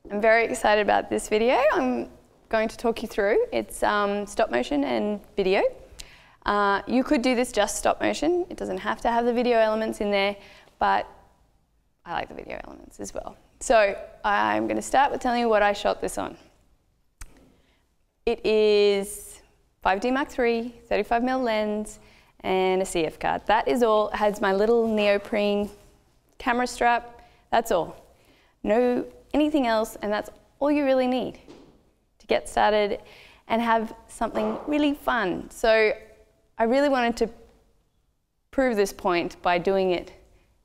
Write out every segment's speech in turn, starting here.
I'm very excited about this video. I'm going to talk you through. It's stop motion and video. You could do this just stop motion. It doesn't have to have the video elements in there, but I like the video elements as well. So I'm going to start with telling you what I shot this on. It is 5D Mark III, 35mm lens, and a CF card. That is all. It has my little neoprene camera strap. That's all. No anything else, and that's all you really need to get started and have something really fun. So I really wanted to prove this point by doing it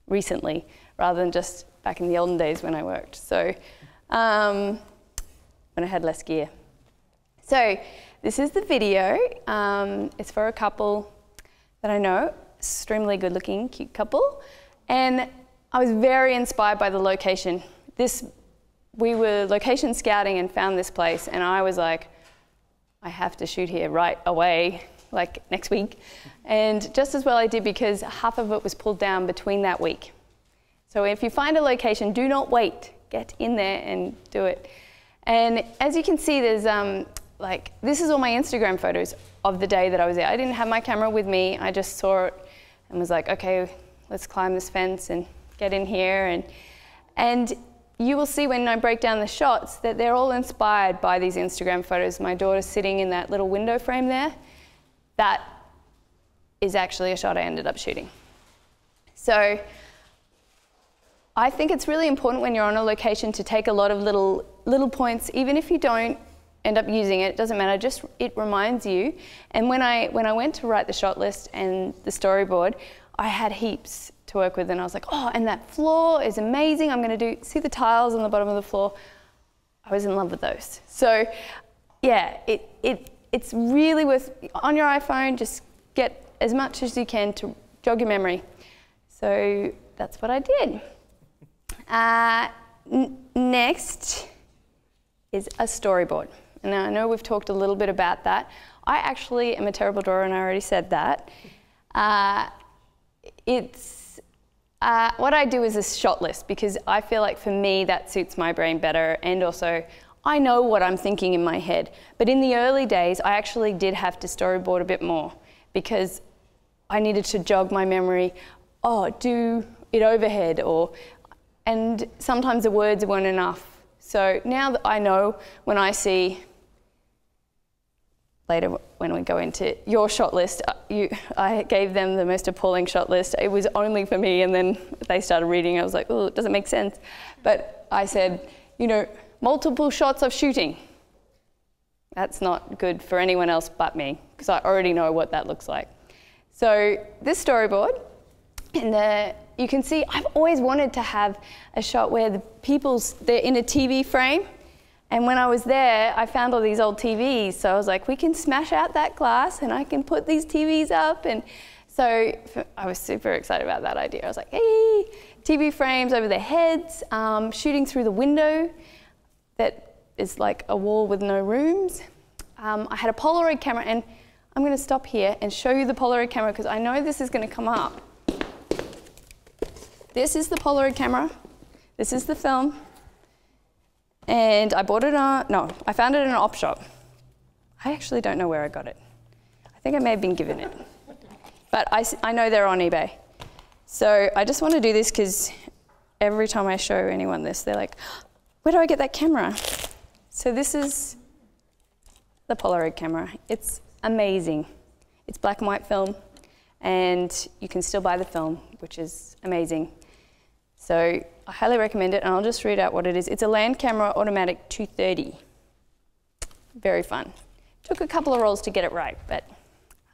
recently rather than just back in the olden days when I worked. So when I had less gear. So this is the video. It's for a couple that I know, extremely good looking, cute couple. And I was very inspired by the location. We were location scouting and found this place, and I was like, I have to shoot here right away, like next week. And just as well I did, because half of it was pulled down between that week. So if you find a location, do not wait. Get in there and do it. And as you can see, there's this is all my Instagram photos of the day that I was there. I didn't have my camera with me. I just saw it and was like, okay, let's climb this fence and get in here. And you will see when I break down the shots that they're all inspired by these Instagram photos. My daughter's sitting in that little window frame there. That is actually a shot I ended up shooting. So I think it's really important when you're on a location to take a lot of little points, even if you don't end up using it, it doesn't matter, just it reminds you. And when I went to write the shot list and the storyboard, I had heaps to work with, and I was like, oh, and that floor is amazing. I'm going to see the tiles on the bottom of the floor. I was in love with those. So yeah, it's really worth, on your iPhone, just get as much as you can to jog your memory. So that's what I did. Next is a storyboard. And now I know we've talked a little bit about that. I actually am a terrible drawer, and I already said that. What I do is a shot list, because I feel like for me that suits my brain better, and also I know what I'm thinking in my head. But in the early days, I actually did have to storyboard a bit more, because I needed to jog my memory. Oh, do it overhead, and sometimes the words weren't enough. So now that I know, when I see, later when we go into your shot list, I gave them the most appalling shot list. It was only for me, and then they started reading. I was like, oh, it doesn't make sense. But I said, you know, multiple shots of shooting. That's not good for anyone else but me, because I already know what that looks like. So this storyboard, and you can see I've always wanted to have a shot where they're in a TV frame. And when I was there, I found all these old TVs. So I was like, we can smash out that glass and I can put these TVs up. And so I was super excited about that idea. I was like, hey, TV frames over their heads, shooting through the window that is like a wall with no rooms. I had a Polaroid camera, and I'm going to stop here and show you the Polaroid camera, because I know this is going to come up. This is the Polaroid camera. This is the film. And I bought it I found it in an op shop. I actually don't know where I got it. I think I may have been given it. But I know they're on eBay. So I just want to do this, because every time I show anyone this, they're like, where do I get that camera? So this is the Polaroid camera. It's amazing. It's black and white film, and you can still buy the film, which is amazing. So I highly recommend it, and I'll just read out what it is. It's a land camera automatic 230. Very fun. Took a couple of rolls to get it right, but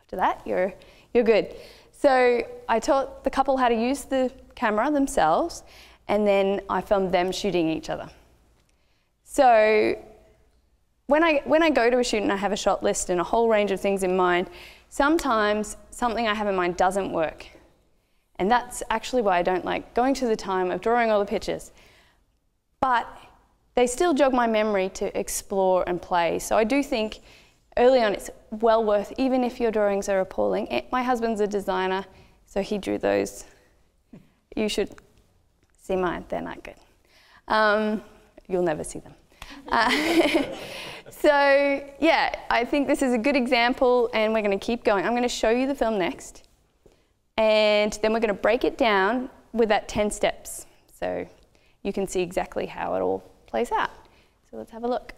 after that, you're good. So I taught the couple how to use the camera themselves, and then I filmed them shooting each other. So when I go to a shoot and I have a shot list and a whole range of things in mind, sometimes something I have in mind doesn't work. And that's actually why I don't like going to the time of drawing all the pictures. But they still jog my memory to explore and play. So I do think early on it's well worth, even if your drawings are appalling. My husband's a designer, so he drew those. You should see mine, they're not good. you'll never see them. So yeah, I think this is a good example, and we're going to keep going. I'm going to show you the film next, and then we're going to break it down with that 10 steps, so you can see exactly how it all plays out. So let's have a look.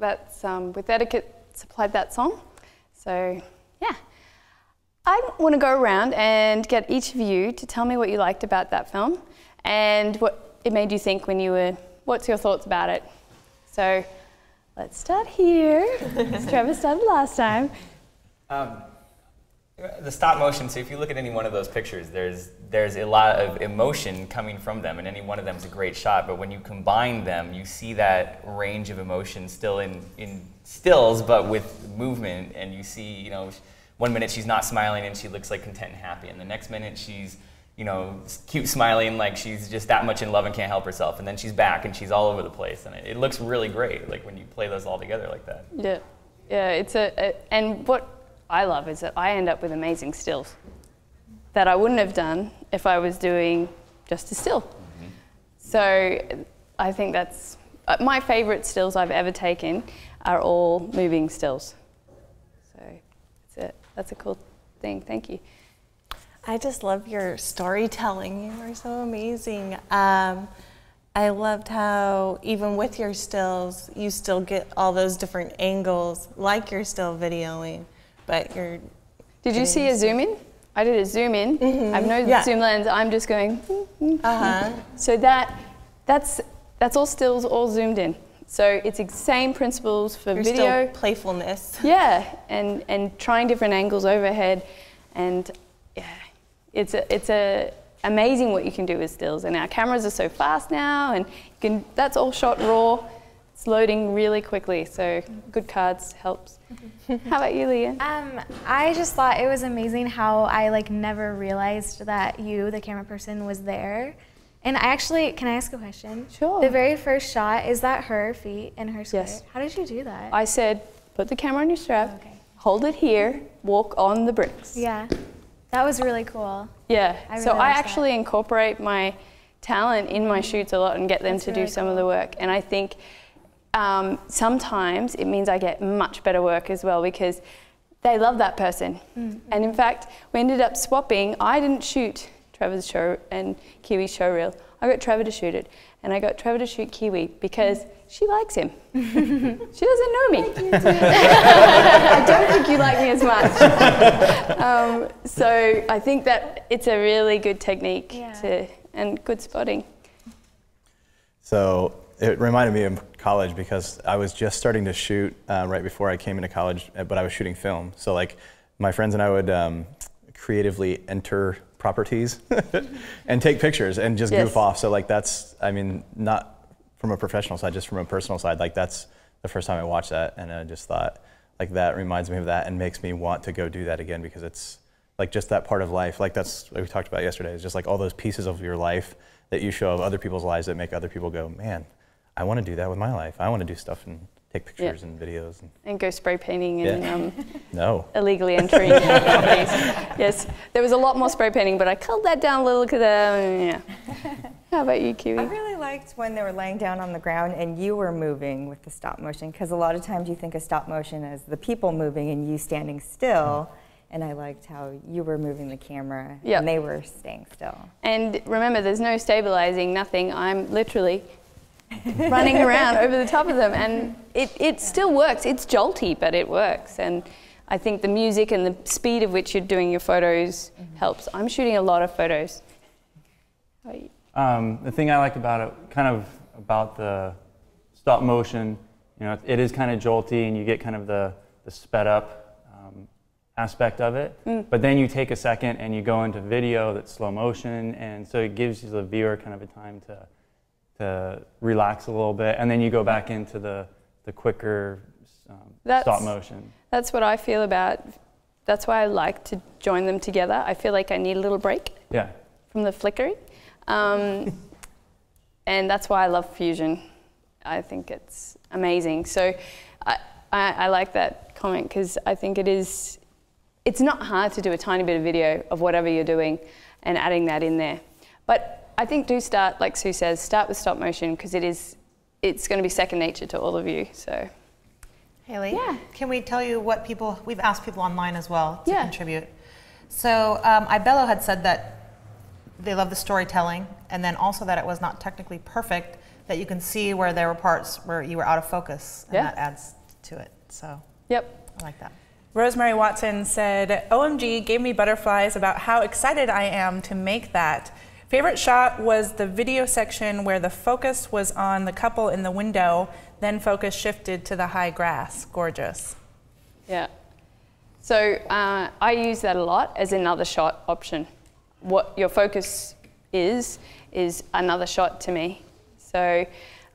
That's with etiquette supplied that song. So yeah, I want to go around and get each of you to tell me what you liked about that film and what it made you think when you were, what's your thoughts about it? So let's start here. Trevor started last time. The stop motion, so if you look at any one of those pictures, there's a lot of emotion coming from them, and any one of them is a great shot, but when you combine them, you see that range of emotion still in stills, but with movement, and you see, you know, 1 minute she's not smiling and she looks like content and happy, and the next minute she's, you know, cute smiling like she's just that much in love and can't help herself, and then she's back and she's all over the place, and it looks really great, like when you play those all together like that. Yeah, yeah, it's and what I love is that I end up with amazing stills that I wouldn't have done if I was doing just a still. Mm-hmm. So I think that's my favorite stills I've ever taken are all moving stills. So that's a cool thing. Thank you. I just love your storytelling. You are so amazing. I loved how even with your stills, you still get all those different angles like you're still videoing. But you're. Did you see a zoom in? I did a zoom in. Mm-hmm. I have no zoom lens. I'm just going. So that's all stills, all zoomed in. So it's the same principles for you're video. Still playfulness. Yeah, and trying different angles overhead, and yeah, it's amazing what you can do with stills. And our cameras are so fast now, and you can. That's all shot raw. It's loading really quickly, so good cards helps. How about you, Leah? I just thought it was amazing how I never realized that you, the camera person, was there. And I actually, can I ask a question? Sure. The very first shot, is that her feet in her skirt? Yes. How did you do that? I said, put the camera on your strap, hold it here, walk on the bricks. Yeah, that was really cool. Yeah, I actually incorporate my talent in my shoots a lot and get them to do some of the work. And I think sometimes it means I get much better work as well because they love that person. Mm-hmm. And in fact, we ended up swapping. I didn't shoot Trevor's show and Kiwi's showreel. I got Trevor to shoot it, and I got Trevor to shoot Kiwi because she likes him. She doesn't know me. I don't think you like me as much. So I think that it's a really good technique and good spotting. So it reminded me of college because I was just starting to shoot right before I came into college, but I was shooting film. So like my friends and I would creatively enter properties and take pictures and just goof off. So like that's, I mean, not from a professional side, just from a personal side, like that's the first time I watched that, and I just thought, like that reminds me of that and makes me want to go do that again, because it's like just that part of life. Like that's what we talked about yesterday. It's just like all those pieces of your life that you show of other people's lives that make other people go, man, I want to do that with my life. I want to do stuff and take pictures and videos. And go spray painting and no. illegally entering properties. Yes, there was a lot more spray painting, but I culled that down a little because, yeah. How about you, Kiwi? I really liked when they were laying down on the ground and you were moving with the stop motion, because a lot of times you think of stop motion as the people moving and you standing still. And I liked how you were moving the camera and they were staying still. And remember, there's no stabilizing, nothing. I'm literally running around over the top of them, and it still works. It's jolty, but it works. And I think the music and the speed of which you're doing your photos helps. I'm shooting a lot of photos. How about you? The thing I liked about it, kind of about the stop motion, you know, it is kind of jolty, and you get kind of the sped up aspect of it. But then you take a second and you go into video that's slow motion, and so it gives you the viewer kind of a time to relax a little bit, and then you go back into the quicker stop motion. That's what I feel about. That's why I like to join them together. I feel like I need a little break from the flickering. And that's why I love Fusion. I think it's amazing. So I like that comment, because I think it's not hard to do a tiny bit of video of whatever you're doing and adding that in there. But I think do start, like Sue says, start with stop motion, because it's going to be second nature to all of you. So, Hailey, can we tell you what we've asked people online as well to contribute. So Ibello had said that they love the storytelling, and then also that it was not technically perfect, that you can see where there were parts where you were out of focus, and that adds to it. So I like that. Rosemary Watson said, OMG gave me butterflies about how excited I am to make that. Favorite shot was the video section where the focus was on the couple in the window, then focus shifted to the high grass. Gorgeous. Yeah. So I use that a lot as another shot option. What your focus is another shot to me. So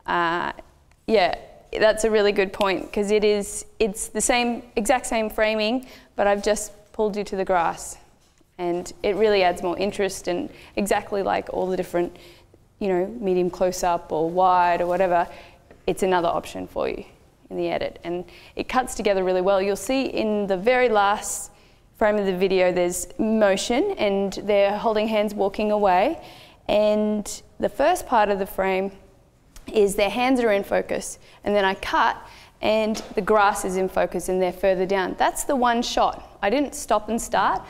yeah, that's a really good point, because it's the exact same framing, but I've just pulled you to the grass. And it really adds more interest, and exactly like all the different, you know, medium close-up or wide or whatever, it's another option for you in the edit. And it cuts together really well. You'll see in the very last frame of the video, there's motion, and they're holding hands walking away. And the first part of the frame is their hands are in focus, and then I cut, and the grass is in focus, and they're further down. That's the one shot. I didn't stop and start.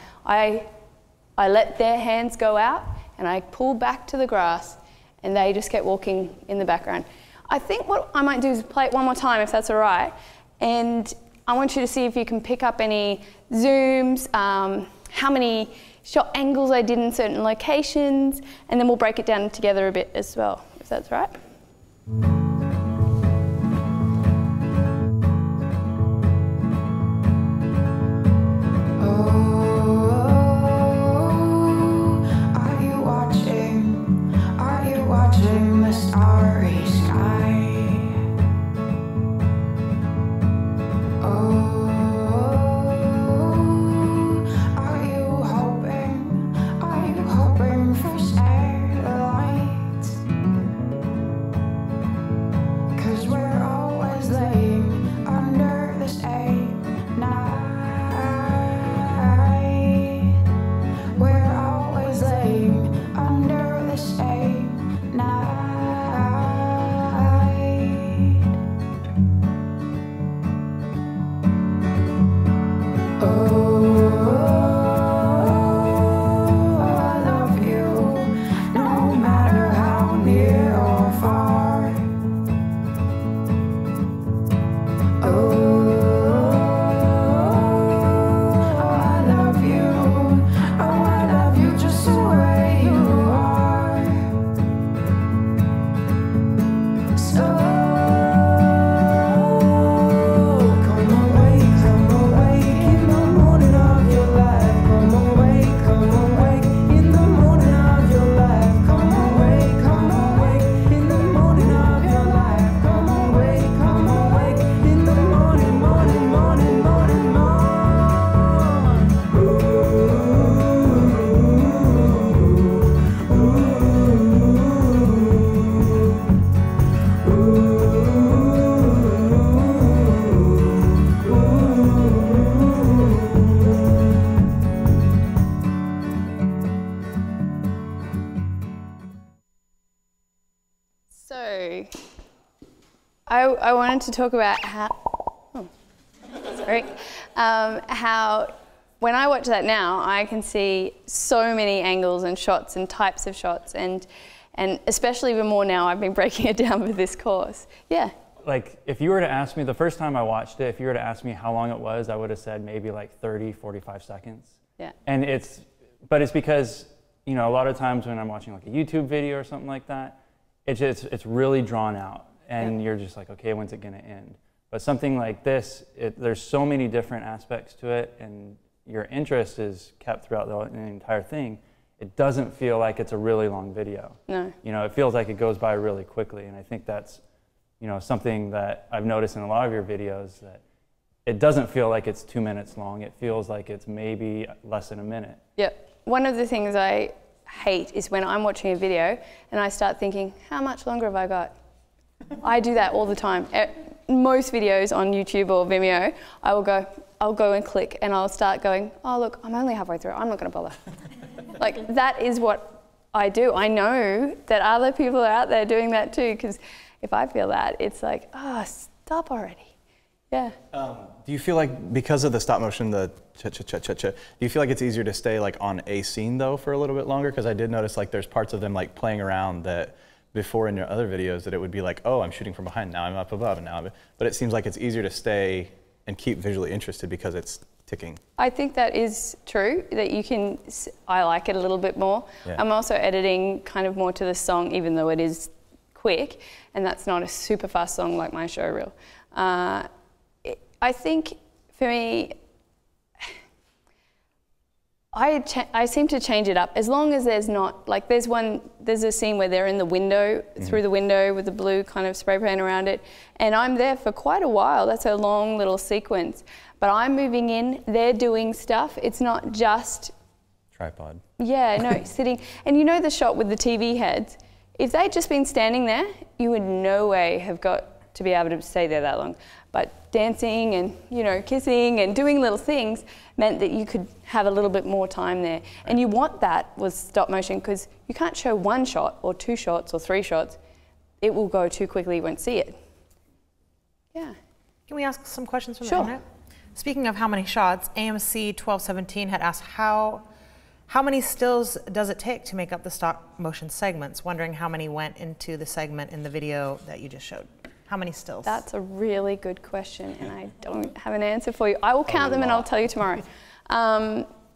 I let their hands go out, and I pull back to the grass, and they just kept walking in the background. I think what I might do is play it one more time, if that's all right, and I want you to see if you can pick up any zooms, how many shot angles I did in certain locations, and then we'll break it down together a bit as well, if that's right. I wanted to talk about how when I watch that now, I can see so many angles and shots and types of shots, and especially even more now, I've been breaking it down for this course. Yeah. Like, if you were to ask me, the first time I watched it, if you were to ask me how long it was, I would have said maybe like 30, 45 seconds. Yeah. And it's because, you know, a lot of times when I'm watching like a YouTube video or something like that, it's really drawn out, and you're just like, okay, when's it gonna end? But something like this, there's so many different aspects to it, and your interest is kept throughout the entire thing. It doesn't feel like it's a really long video. No. You know, it feels like it goes by really quickly, and I think that's, you know, something that I've noticed in a lot of your videos, that it doesn't feel like it's 2 minutes long. It feels like it's maybe less than a minute. Yep. One of the things I hate is when I'm watching a video and I start thinking, how much longer have I got? I do that all the time. Most videos on YouTube or Vimeo, I'll go and click and I'll start going, oh look, I'm only halfway through, I'm not gonna bother. Like, that is what I do. I know that other people are out there doing that too, because if I feel that, it's like, oh, stop already. Yeah. Do you feel like, because of the stop motion, the cha-cha-cha-cha-cha, do you feel like it's easier to stay like on a scene though for a little bit longer? Because I did notice like there's parts of them like playing around that before in your other videos that it would be like, oh, I'm shooting from behind, now I'm up above, and now but it seems like it's easier to stay and keep visually interested because it's ticking. I think that is true, that you can, I like it a little bit more. Yeah. I'm also editing kind of more to the song, even though it is quick, and that's not a super fast song like my showreel. I think for me, I seem to change it up as long as there's not, like there's a scene where they're in the window, through the window with the blue kind of spray paint around it, and I'm there for quite a while. That's a long little sequence, but I'm moving in, they're doing stuff. It's not just tripod. Yeah, no, sitting, and you know the shot with the TV heads, if they'd just been standing there, you would no way have got to be able to stay there that long. But dancing and, you know, kissing and doing little things meant that you could have a little bit more time there. And you want that with stop motion, because you can't show one shot or 2 shots or 3 shots. It will go too quickly, you won't see it. Yeah. Can we ask some questions from the internet? Speaking of how many shots, AMC 1217 had asked how many stills does it take to make up the stop motion segments? Wondering how many went into the segment in the video that you just showed. How many stills? That's a really good question, and I don't have an answer for you. I will count them and I'll tell you tomorrow.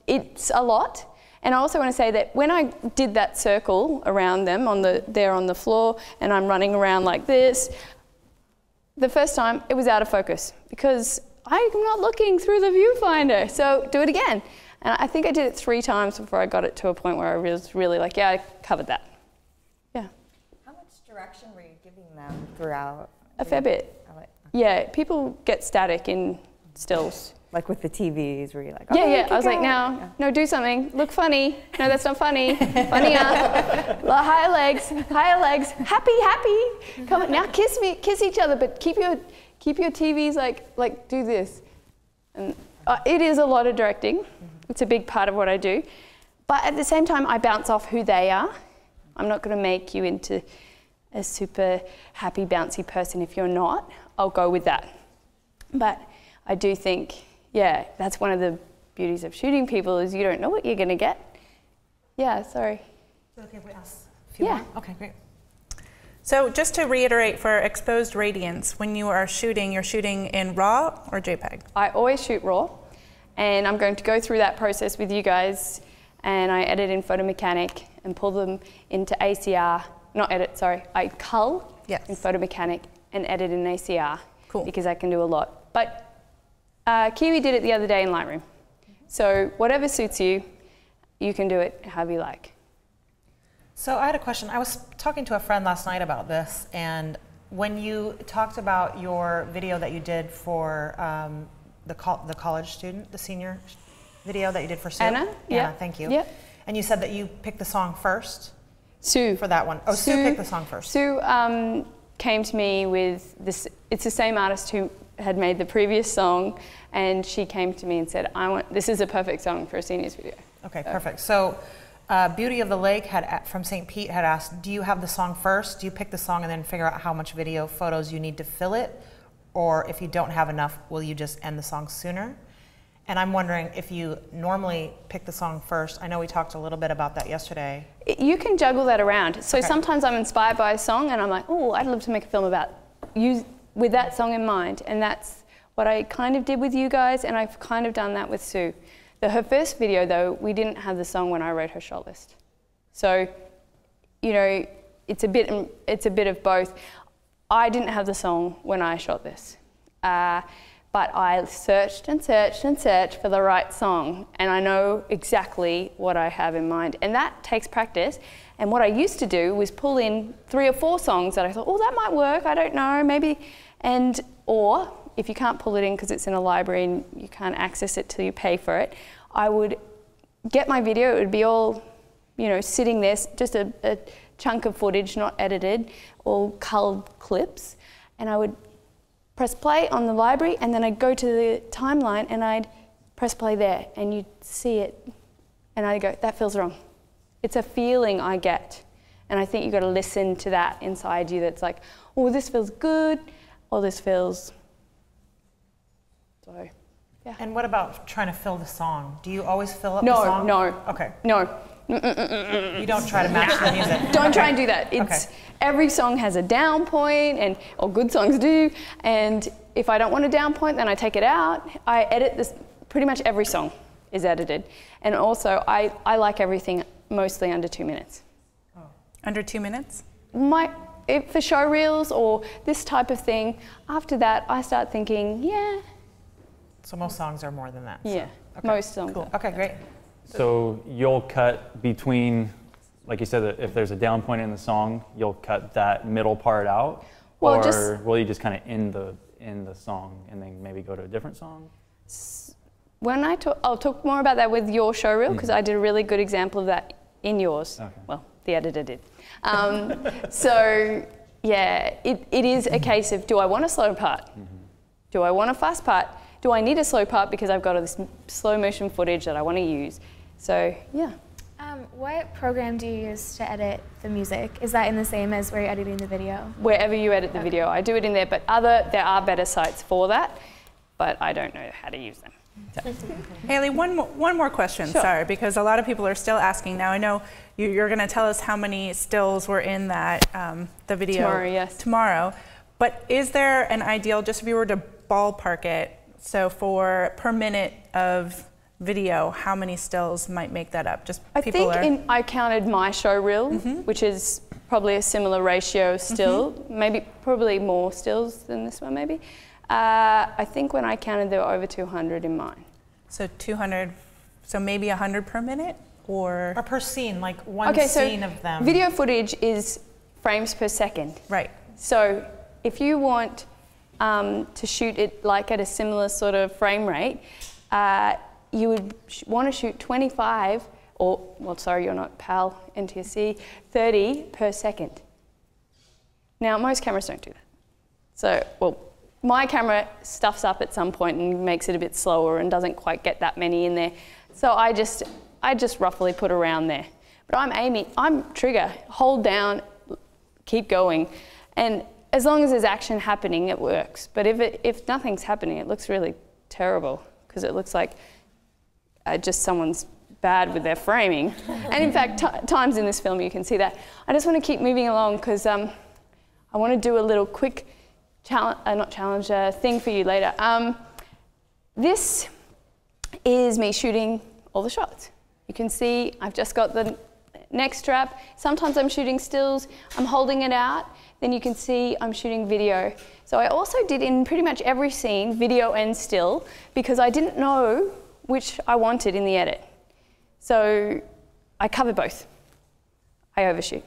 It's a lot. And I also want to say that when I did that circle around them there on the floor, and I'm running around like this, the first time it was out of focus because I'm not looking through the viewfinder. So do it again. And I think I did it 3 times before I got it to a point where I was really like, yeah, I covered that. Yeah. How much direction were you giving them throughout? A fair bit. Yeah, people get static in stills. Like with the TVs, where you're like, oh, yeah. I was like, no, do something. Look funny. No, that's not funny. Funnier. Higher legs. Happy. Come on, now kiss each other, but keep your TVs like do this. And it is a lot of directing. It's a big part of what I do. But at the same time, I bounce off who they are. I'm not going to make you into a super happy, bouncy person if you're not. I'll go with that. But I do think, yeah, that's one of the beauties of shooting people, is you don't know what you're going to get. Yeah, sorry. Is it okay if we ask a few more? Okay, great. So just to reiterate for exposed radiance, when you are shooting, you're shooting in RAW or JPEG? I always shoot RAW, and I'm going to go through that process with you guys, and I edit in Photo Mechanic and pull them into ACR. Not edit, sorry. I cull in Photo Mechanic and edit in ACR. Cool. Because I can do a lot. But Kiwi did it the other day in Lightroom. So whatever suits you, you can do it however you like. So I had a question. I was talking to a friend last night about this, and when you talked about your video that you did for the college student, the senior video that you did for Sue. Anna? Yeah, thank you. Yep. And you said that you picked the song first. Sue. For that one. Oh, Sue picked the song first. Sue came to me with this, it's the same artist who had made the previous song, and she came to me and said, this is a perfect song for a seniors video. Okay, perfect. So Beauty of the Lake from St. Pete had asked, do you have the song first? Do you pick the song and then figure out how much video photos you need to fill it? Or if you don't have enough, will you just end the song sooner? And I'm wondering if you normally pick the song first. I know we talked a little bit about that yesterday. You can juggle that around. So sometimes I'm inspired by a song and I'm like, oh, I'd love to make a film about you with that song in mind. And that's what I kind of did with you guys, and I've kind of done that with Sue. Her first video, though, we didn't have the song when I wrote her shot list. So, you know, it's a bit of both. I didn't have the song when I shot this, but I searched and searched and searched for the right song, and I know exactly what I have in mind. And that takes practice. And what I used to do was pull in 3 or 4 songs that I thought, oh, that might work, I don't know, maybe. Or if you can't pull it in because it's in a library and you can't access it till you pay for it, I would get my video. It would be all, you know, sitting there, just a chunk of footage, not edited, all culled clips, and I would press play on the library, and then I'd go to the timeline and I'd press play there, and you'd see it, and I'd go, that feels wrong. It's a feeling I get, and I think you've got to listen to that inside you that's like, oh, this feels good, or this feels... So, yeah. And what about trying to fill the song? Do you always fill up the song? No. Okay. No. You don't try to match the music? Don't try and do that. Every song has a down point, or good songs do, and if I don't want a down point, then I take it out. I edit this, pretty much every song is edited. And also, I like everything mostly under 2 minutes. Oh. Under 2 minutes? For showreels or this type of thing, after that, I start thinking, yeah. So most songs are more than that? Yeah, most songs. Cool. Okay, great. So you'll cut between, like you said, that if there's a down point in the song, you'll cut that middle part out? Well, or will you just kind of end the song and then maybe go to a different song? I'll talk more about that with your showreel, because I did a really good example of that in yours. Okay. Well, the editor did. So yeah, it is a case of, do I want a slow part? Do I want a fast part? Do I need a slow part because I've got all this slow motion footage that I want to use? So, yeah. What program do you use to edit the music? Is that in the same as where you're editing the video? Wherever you edit the video, I do it in there, but there are better sites for that, but I don't know how to use them. So. Hailey, one more question, sorry, because a lot of people are still asking. Now, I know you're going to tell us how many stills were in that, the video tomorrow, yes. Tomorrow, but is there an ideal, just if you were to ballpark it, so for per minute of video, how many stills might make that up? Just I counted my showreel, which is probably a similar ratio still, probably more stills than this one maybe. I think when I counted there were over 200 in mine. So 200, so maybe 100 per minute? Or per scene, like one scene of them. Video footage is frames per second. Right. So if you want to shoot it like at a similar sort of frame rate, you would want to shoot 25, you're not PAL, NTSC, 30 per second. Now, most cameras don't do that. So, my camera stuffs up at some point and makes it a bit slower and doesn't quite get that many in there. So I just roughly put around there. But I'm trigger, hold down, keep going. And as long as there's action happening, it works. But if nothing's happening, it looks really terrible, because it looks like just someone's bad with their framing. And in fact, times in this film you can see that. I just want to keep moving along because I want to do a little quick thing for you later. This is me shooting all the shots. You can see I've just got the neck strap. Sometimes I'm shooting stills, I'm holding it out. Then you can see I'm shooting video. So I also did in pretty much every scene, video and still, because I didn't know which I wanted in the edit. So I cover both. I overshoot.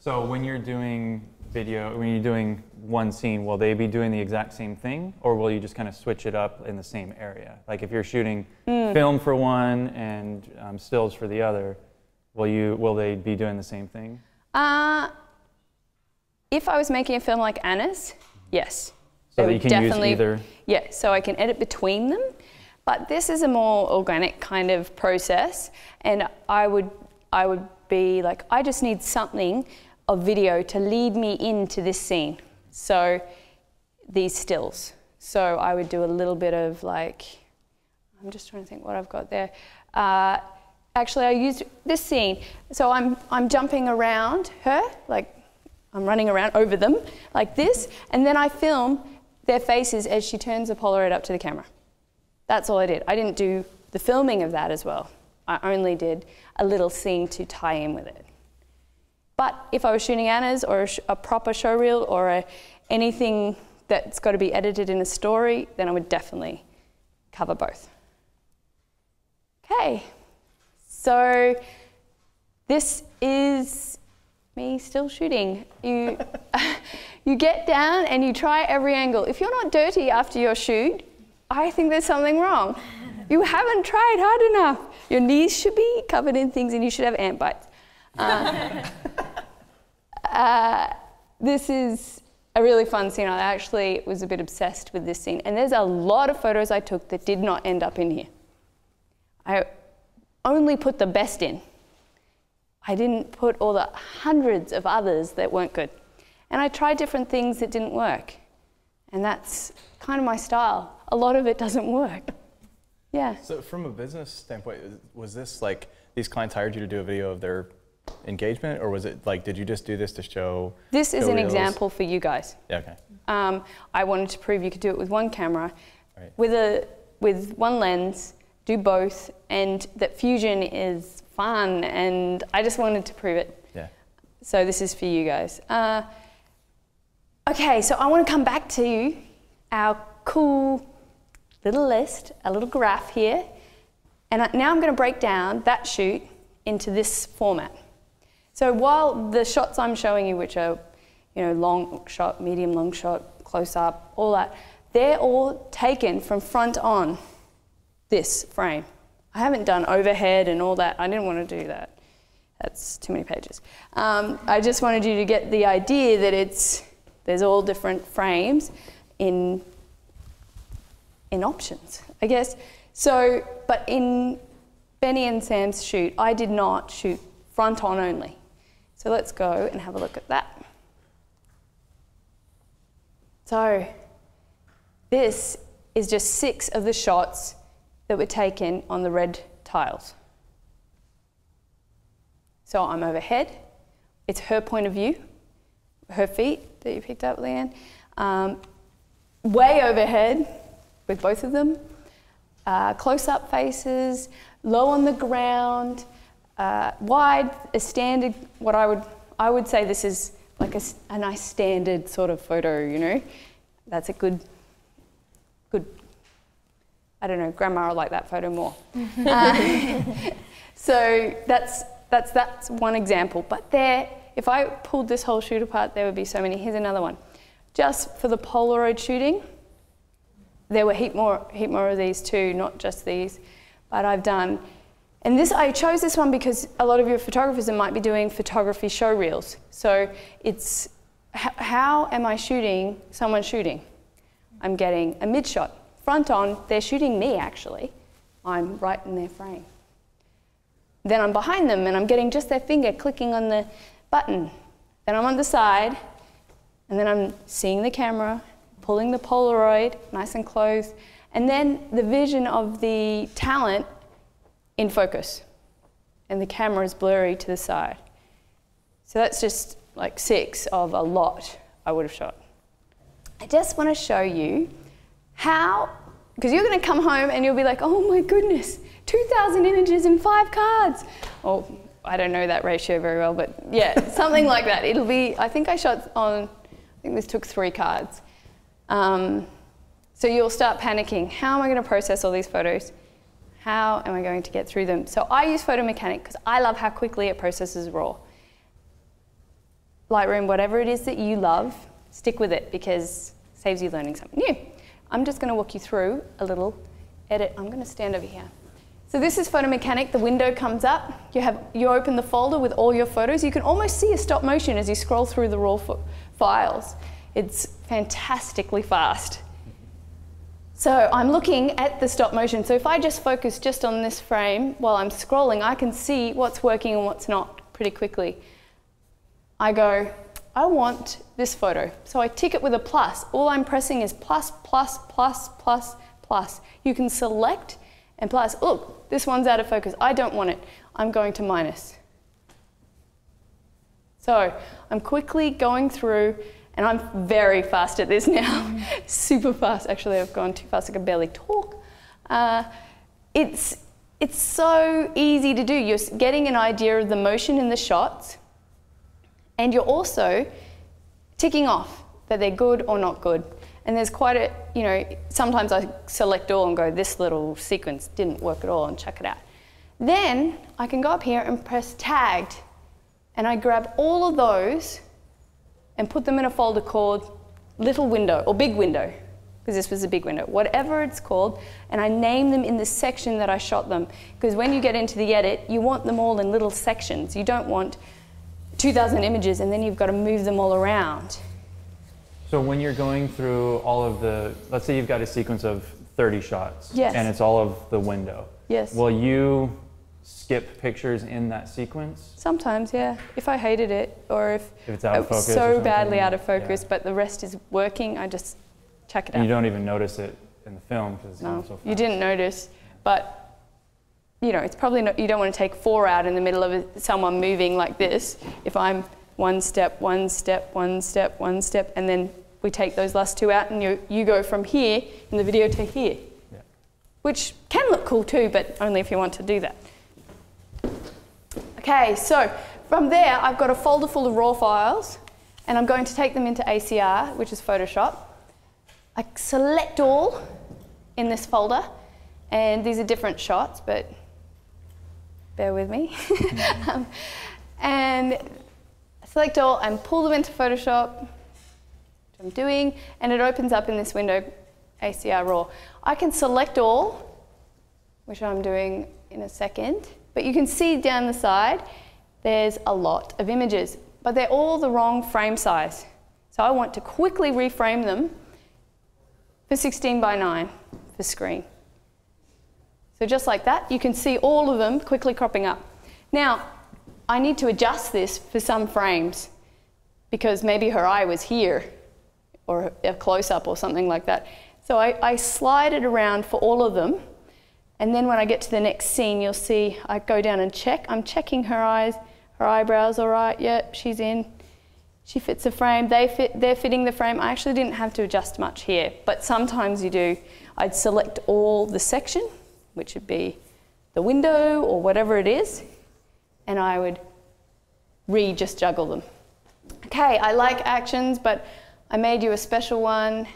So when you're doing video, when you're doing one scene, will they be doing the exact same thing, or will you just kind of switch it up in the same area? Like if you're shooting film for one and stills for the other, will they be doing the same thing? If I was making a film like Anna's, yes. So that you can use either? Yeah, so I can edit between them. But this is a more organic kind of process, and I I would be like, I just need something of video to lead me into this scene. So these stills. So I would do a little bit of like, I'm just trying to think what I've got there. Actually, I used this scene. So I'm jumping around her, like I'm running around over them like this, and then I film their faces as she turns the Polaroid up to the camera. That's all I did. I didn't do the filming of that as well. I only did a little scene to tie in with it. But if I was shooting Anna's or a proper showreel or anything that's got to be edited in a story, then I would definitely cover both. Okay, so this is me still shooting. You, you get down and you try every angle. If you're not dirty after your shoot, I think there's something wrong. You haven't tried hard enough. Your knees should be covered in things and you should have ant bites. This is a really fun scene. I actually was a bit obsessed with this scene. And there's a lot of photos I took that did not end up in here. I only put the best in. I didn't put all the hundreds of others that weren't good. And I tried different things that didn't work. And that's kind of my style. A lot of it doesn't work. Yeah. So from a business standpoint, was this like these clients hired you to do a video of their engagement, or was it like, did you just do this to show? This is an example for you guys. Yeah, okay. I wanted to prove you could do it with one camera, right, with one lens, do both, and that fusion is fun, and I just wanted to prove it. Yeah. So this is for you guys. Okay, so I want to come back to our cool little list, a little graph here, and now I'm going to break down that shoot into this format. So while the shots I'm showing you, which are, you know, long shot, medium long shot, close up, all that, they're all taken from front on this frame. I haven't done overhead and all that. I didn't want to do that. That's too many pages. I just wanted you to get the idea that there's all different frames in options, I guess. So, but in Benny and Sam's shoot, I did not shoot front on only. So let's go and have a look at that. So this is just 6 of the shots that were taken on the red tiles. So I'm overhead. It's her point of view, her feet that you picked up, Leanne. Way overhead with both of them. Close-up faces, low on the ground, wide, a standard, what I would say this is like a nice standard sort of photo, you know. That's a good, I don't know, grandma will like that photo more. So that's one example. But there, if I pulled this whole shoot apart, there would be so many. Here's another one. Just for the Polaroid shooting, there were heap more of these too, not just these, but I've done. And I chose this one because a lot of your photographers might be doing photography show reels. So it's, how am I shooting someone shooting? I'm getting a mid shot. Front on, they're shooting me actually. I'm right in their frame. Then I'm behind them and I'm getting just their finger clicking on the button. Then I'm on the side, and then I'm seeing the camera, pulling the Polaroid, nice and close, and then the vision of the talent in focus, and the camera is blurry to the side. So that's just like 6 of a lot I would have shot. I just want to show you how, because you're going to come home and you'll be like, oh my goodness, 2,000 images in 5 cards. Or I don't know that ratio very well, but yeah, something like that. It'll be, I think I shot on, I think this took 3 cards. So you'll start panicking. How am I going to process all these photos? How am I going to get through them? So I use Photo Mechanic because I love how quickly it processes RAW. Lightroom, whatever it is that you love, stick with it because it saves you learning something new. I'm just going to walk you through a little edit. I'm going to stand over here. So this is Photo Mechanic. The window comes up. You open the folder with all your photos. You can almost see a stop motion as you scroll through the RAW files. It's fantastically fast. So I'm looking at the stop motion. So if I just focus just on this frame while I'm scrolling, I can see what's working and what's not pretty quickly. I go, I want this photo. So I tick it with a plus. All I'm pressing is plus, plus, plus, plus, plus. You can select and plus. Look, this one's out of focus. I don't want it. I'm going to minus. So I'm quickly going through, and I'm very fast at this now. Super fast. Actually, I've gone too fast. I can barely talk. It's so easy to do. You're getting an idea of the motion in the shots, and you're also ticking off that they're good or not good. And there's quite a, you know, sometimes I select all and go, this little sequence didn't work at all, and check it out. Then I can go up here and press tagged, and I grab all of those and put them in a folder called little window or big window, because this was a big window, whatever it's called, and I name them in the section that I shot them. Because when you get into the edit, you want them all in little sections. You don't want 2,000 images and then you've got to move them all around. So when you're going through all of the, let's say you've got a sequence of 30 shots, yes, and it's all of the window. Yes. Will you skip pictures in that sequence? Sometimes, yeah. If I hated it, or if it's out of focus, so badly out of focus, yeah, but the rest is working, I just check it out. You don't even notice it in the film because it's going so fast. You didn't notice, but you know, it's probably not, you don't want to take 4 out in the middle of someone moving like this. If I'm one step, one step, one step, one step, and then we take those last 2 out, and you go from here in the video to here, yeah, which can look cool too, but only if you want to do that. Okay, so from there, I've got a folder full of raw files, and I'm going to take them into ACR, which is Photoshop. I select all in this folder, and these are different shots, but bear with me. And select all and pull them into Photoshop, which I'm doing, and it opens up in this window, ACR Raw. I can select all, which I'm doing in a second, but you can see down the side, there's a lot of images, but they're all the wrong frame size. So I want to quickly reframe them for 16:9 for screen. So just like that, you can see all of them quickly cropping up. Now, I need to adjust this for some frames because maybe her eye was here or a close-up or something like that. So I slide it around for all of them, and then when I get to the next scene, you'll see I go down and check. I'm checking her eyes, her eyebrows all right, yep, she's in. She fits the frame, they're fitting the frame. I actually didn't have to adjust much here, but sometimes you do. I'd select all the section, which would be the window or whatever it is, and I would just juggle them. Okay, I like actions, but I made you a special one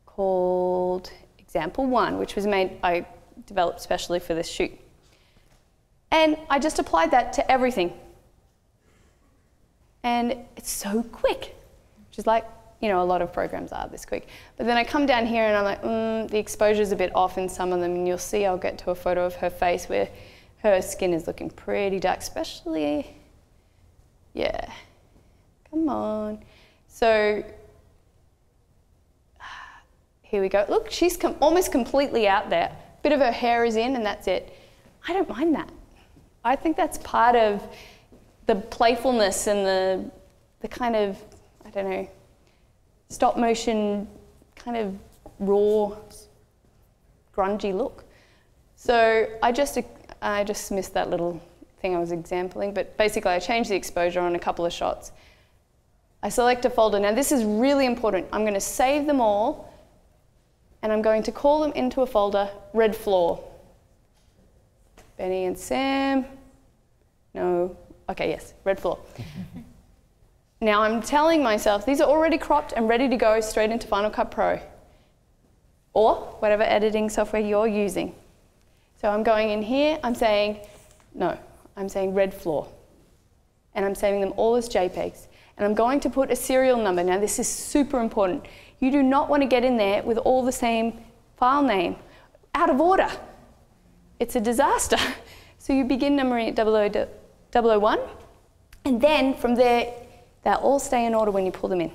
called Example 1, which was I developed specially for this shoot. And I just applied that to everything. And it's so quick, which is like, you know, a lot of programs are this quick. But then I come down here and I'm like, the exposure's a bit off in some of them, and you'll see I'll get to a photo of her face where her skin is looking pretty dark, especially, yeah, come on. So, here we go. Look, she's almost completely out there. Bit of her hair is in and that's it. I don't mind that. I think that's part of the playfulness and the kind of, I don't know, stop motion kind of raw, grungy look. So I just missed that little thing I was exempling, but basically I changed the exposure on a couple of shots. I select a folder. Now this is really important. I'm going to save them all, and I'm going to call them into a folder, Red Floor. Benny and Sam, no, okay, yes, Red Floor. Now I'm telling myself, these are already cropped and ready to go straight into Final Cut Pro, or whatever editing software you're using. So I'm going in here, I'm saying, no, I'm saying Red Floor. And I'm saving them all as JPEGs. And I'm going to put a serial number. Now this is super important. You do not want to get in there with all the same file name, out of order. It's a disaster. So you begin numbering at 001, and then from there, they'll all stay in order when you pull them in.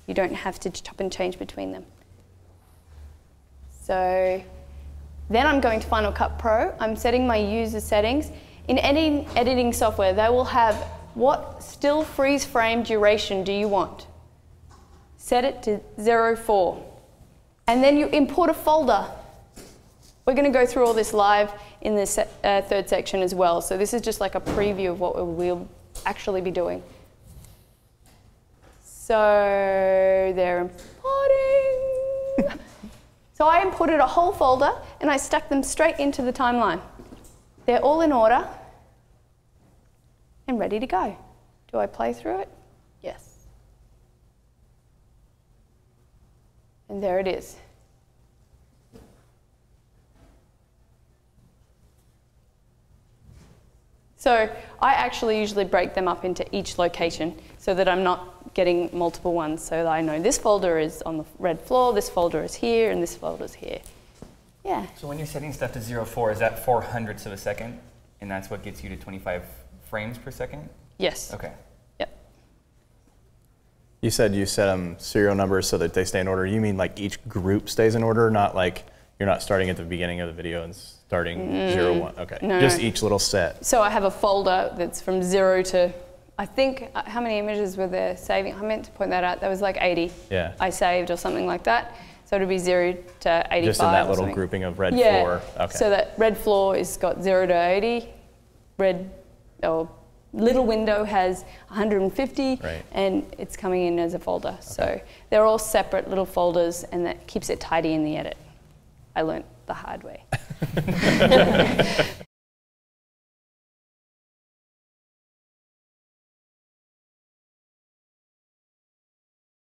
You don't have to chop and change between them. So then I'm going to Final Cut Pro. I'm setting my user settings. In any editing software, they will have what still freeze frame duration do you want? Set it to 0.4. And then you import a folder. We're going to go through all this live in this third section as well. So this is just like a preview of what we'll actually be doing. So they're importing. So I imported a whole folder and I stuck them straight into the timeline. They're all in order and ready to go. Do I play through it? Yes. And there it is. So I actually usually break them up into each location so that I'm not getting multiple ones, so that I know this folder is on the red floor, this folder is here, and this folder is here. Yeah. So when you're setting stuff to 0.4, is that 4/100ths of a second? And that's what gets you to 25 frames per second? Yes. Okay. Yep. You said you set them serial numbers so that they stay in order. You mean like each group stays in order, not like you're not starting at the beginning of the video and starting 0, 1? Okay. No. Just each little set. So I have a folder that's from 0 to, I think, how many images were there saving? I meant to point that out. That was like 80. Yeah. I saved or something like that. So it'll be 0 to 85. Just in that little grouping of red floor. Okay. So that red floor is got 0 to 80. Red, or little window has 150, right. And it's coming in as a folder. Okay. So they're all separate little folders, and that keeps it tidy in the edit. I learnt the hard way.